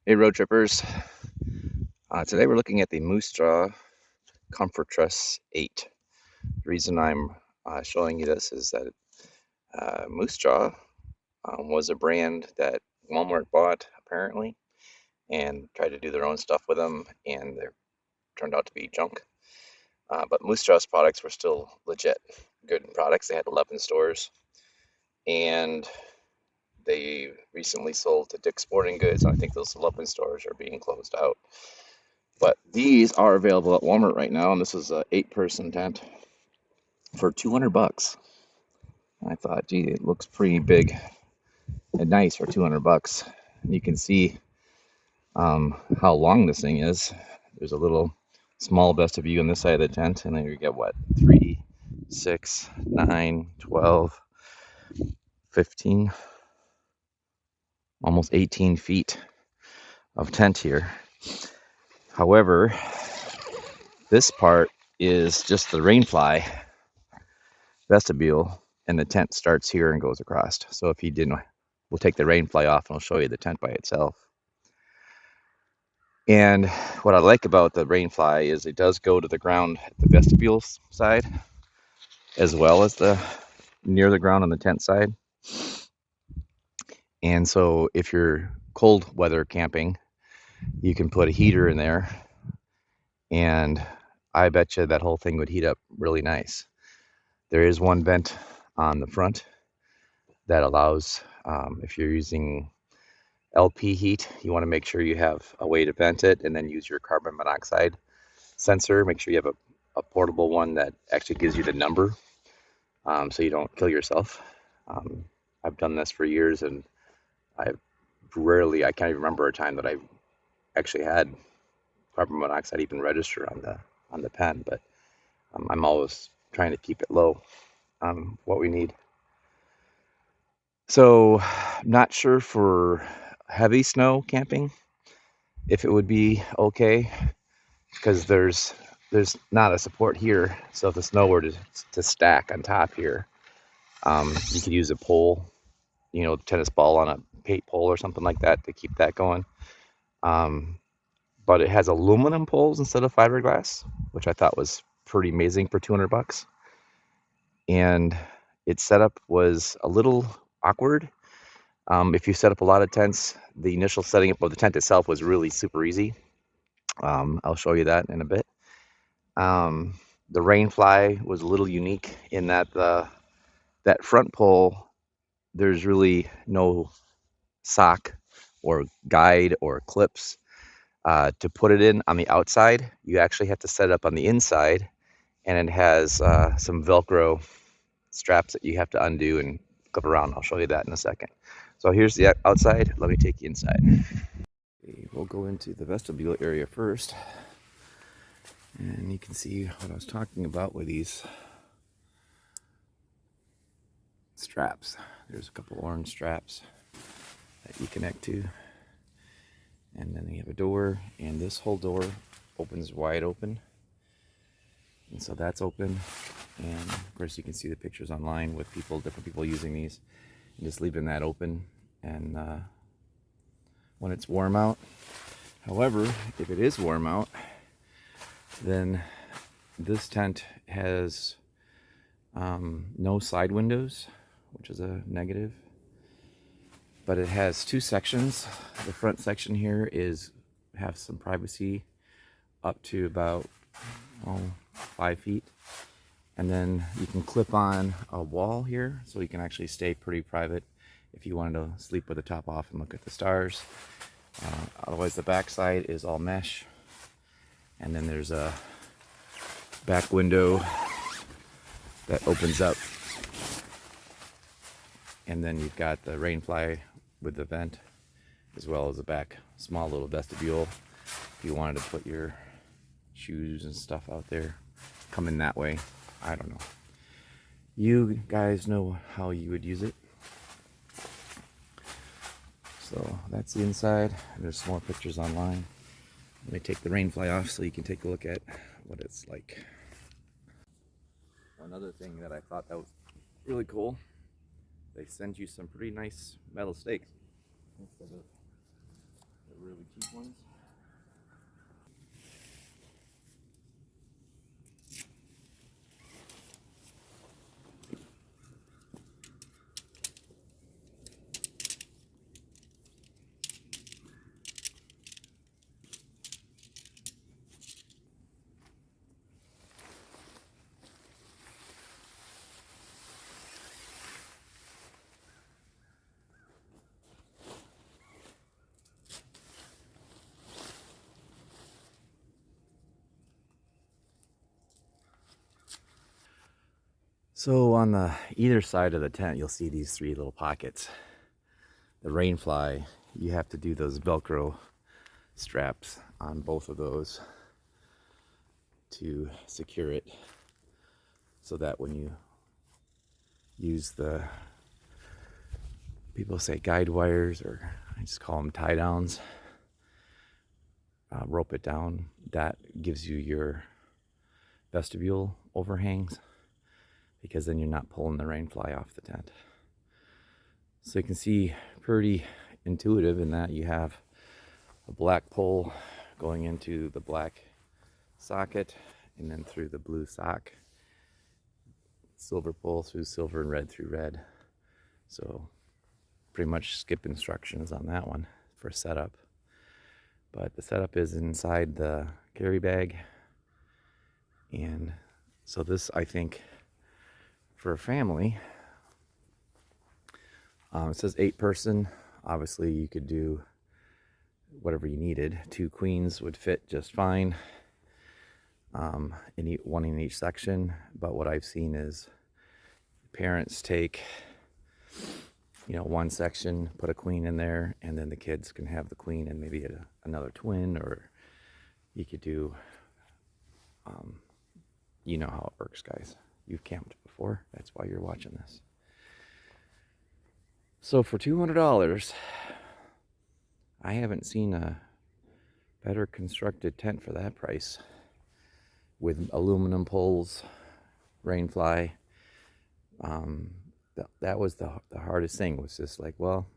Hey road trippers, today we're looking at the MooseJaw Comfort Truss 8. The reason I'm showing you this is that MooseJaw was a brand that Walmart bought apparently and tried to do their own stuff with them, and they turned out to be junk. But MooseJaw's products were still legit good products. They had 11 stores, and they recently sold to Dick's Sporting Goods. I think those 11 stores are being closed out. But these are available at Walmart right now, and this is a 8-person tent for $200. I thought, gee, it looks pretty big and nice for $200. And you can see how long this thing is. There's a little small vestibule on this side of the tent, and then you get what, 3, 6, 9, 12, 15, almost 18 feet of tent here. However, this part is just the rainfly vestibule, and the tent starts here and goes across. So if you didn't, we'll take the rainfly off and I'll show you the tent by itself. And what I like about the rainfly is it does go to the ground at the vestibule side, as well as the near the ground on the tent side. And so if you're cold weather camping, you can put a heater in there, and I bet you that whole thing would heat up really nice. There is one vent on the front that allows, if you're using LP heat, you want to make sure you have a way to vent it, and then use your carbon monoxide sensor. Make sure you have a portable one that actually gives you the number, so you don't kill yourself. I've done this for years, and I can't even remember a time that I actually had carbon monoxide even register on the pen, but I'm always trying to keep it low, what we need. So I'm not sure for heavy snow camping if it would be okay, because there's not a support here. So if the snow were to stack on top here, you could use a pole, tennis ball on a pate pole or something like that to keep that going. But it has aluminum poles instead of fiberglass, which I thought was pretty amazing for $200. And its setup was a little awkward. If you set up a lot of tents, the initial setting up of the tent itself was really super easy. I'll show you that in a bit. The rainfly was a little unique in that that front pole, there's really no sock or guide or clips to put it in on the outside. You actually have to set it up on the inside, and it has some Velcro straps that you have to undo and clip around. I'll show you that in a second. So here's the outside. Let me take you inside. Okay, we'll go into the vestibule area first, and you can see what I was talking about with these straps. There's a couple orange straps that you connect to, and then you have a door, and this whole door opens wide open, and so that's open. And of course you can see the pictures online with different people using these and just leaving that open, and when it's warm out. However, if it is warm out, then this tent has no side windows, which is a negative, but it has two sections. The front section here have some privacy up to about 5 feet, and then you can clip on a wall here, so you can actually stay pretty private if you wanted to sleep with the top off and look at the stars. Otherwise, the back side is all mesh, and then there's a back window that opens up, and then you've got the rainfly with the vent, as well as a back small little vestibule if you wanted to put your shoes and stuff out there. Come in that way. I don't know. You guys know how you would use it. So that's the inside. There's some more pictures online. Let me take the rainfly off so you can take a look at what it's like. One other thing that I thought that was really cool, they send you some pretty nice metal stakes instead of the really boutique ones. So on the either side of the tent, you'll see these three little pockets. The rainfly, you have to do those Velcro straps on both of those to secure it, so that when you use the, people say guide wires, or I just call them tie downs, rope it down. That gives you your vestibule overhangs, because then you're not pulling the rain fly off the tent. So you can see, pretty intuitive in that you have a black pole going into the black socket, and then through the blue sock, silver pole through silver, and red through red. So pretty much skip instructions on that one for setup. But the setup is inside the carry bag. And so this, I think, for a family, it says 8-person. Obviously you could do whatever you needed. 2 queens would fit just fine, one in each section. But what I've seen is parents take, one section, put a queen in there, and then the kids can have the queen and maybe another twin, or you could do, you know how it works, guys. You've camped before, that's why you're watching this. So for $200, I haven't seen a better constructed tent for that price, with aluminum poles, rainfly. That was the hardest thing, was just like, well,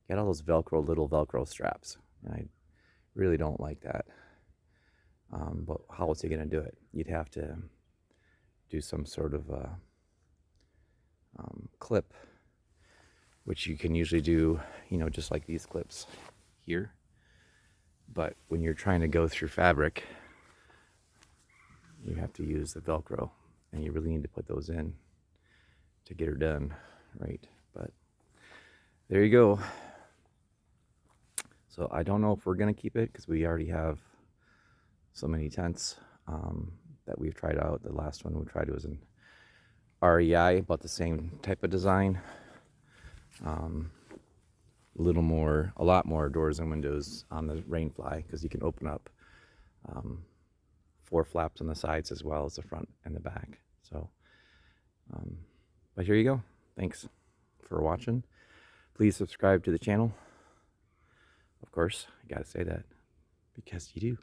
get all those little Velcro straps. And I really don't like that. But how was he going to do it? You'd have to do some sort of clip, which you can usually do, just like these clips here. But when you're trying to go through fabric, you have to use the Velcro, and you really need to put those in to get her done right. But there you go. So I don't know if we're gonna keep it, because we already have so many tents that we've tried out. The last one we tried was an REI, about the same type of design. A lot more doors and windows on the rainfly, because you can open up 4 flaps on the sides as well as the front and the back. So but here you go. Thanks for watching. Please subscribe to the channel. Of course, I gotta say that, because you do.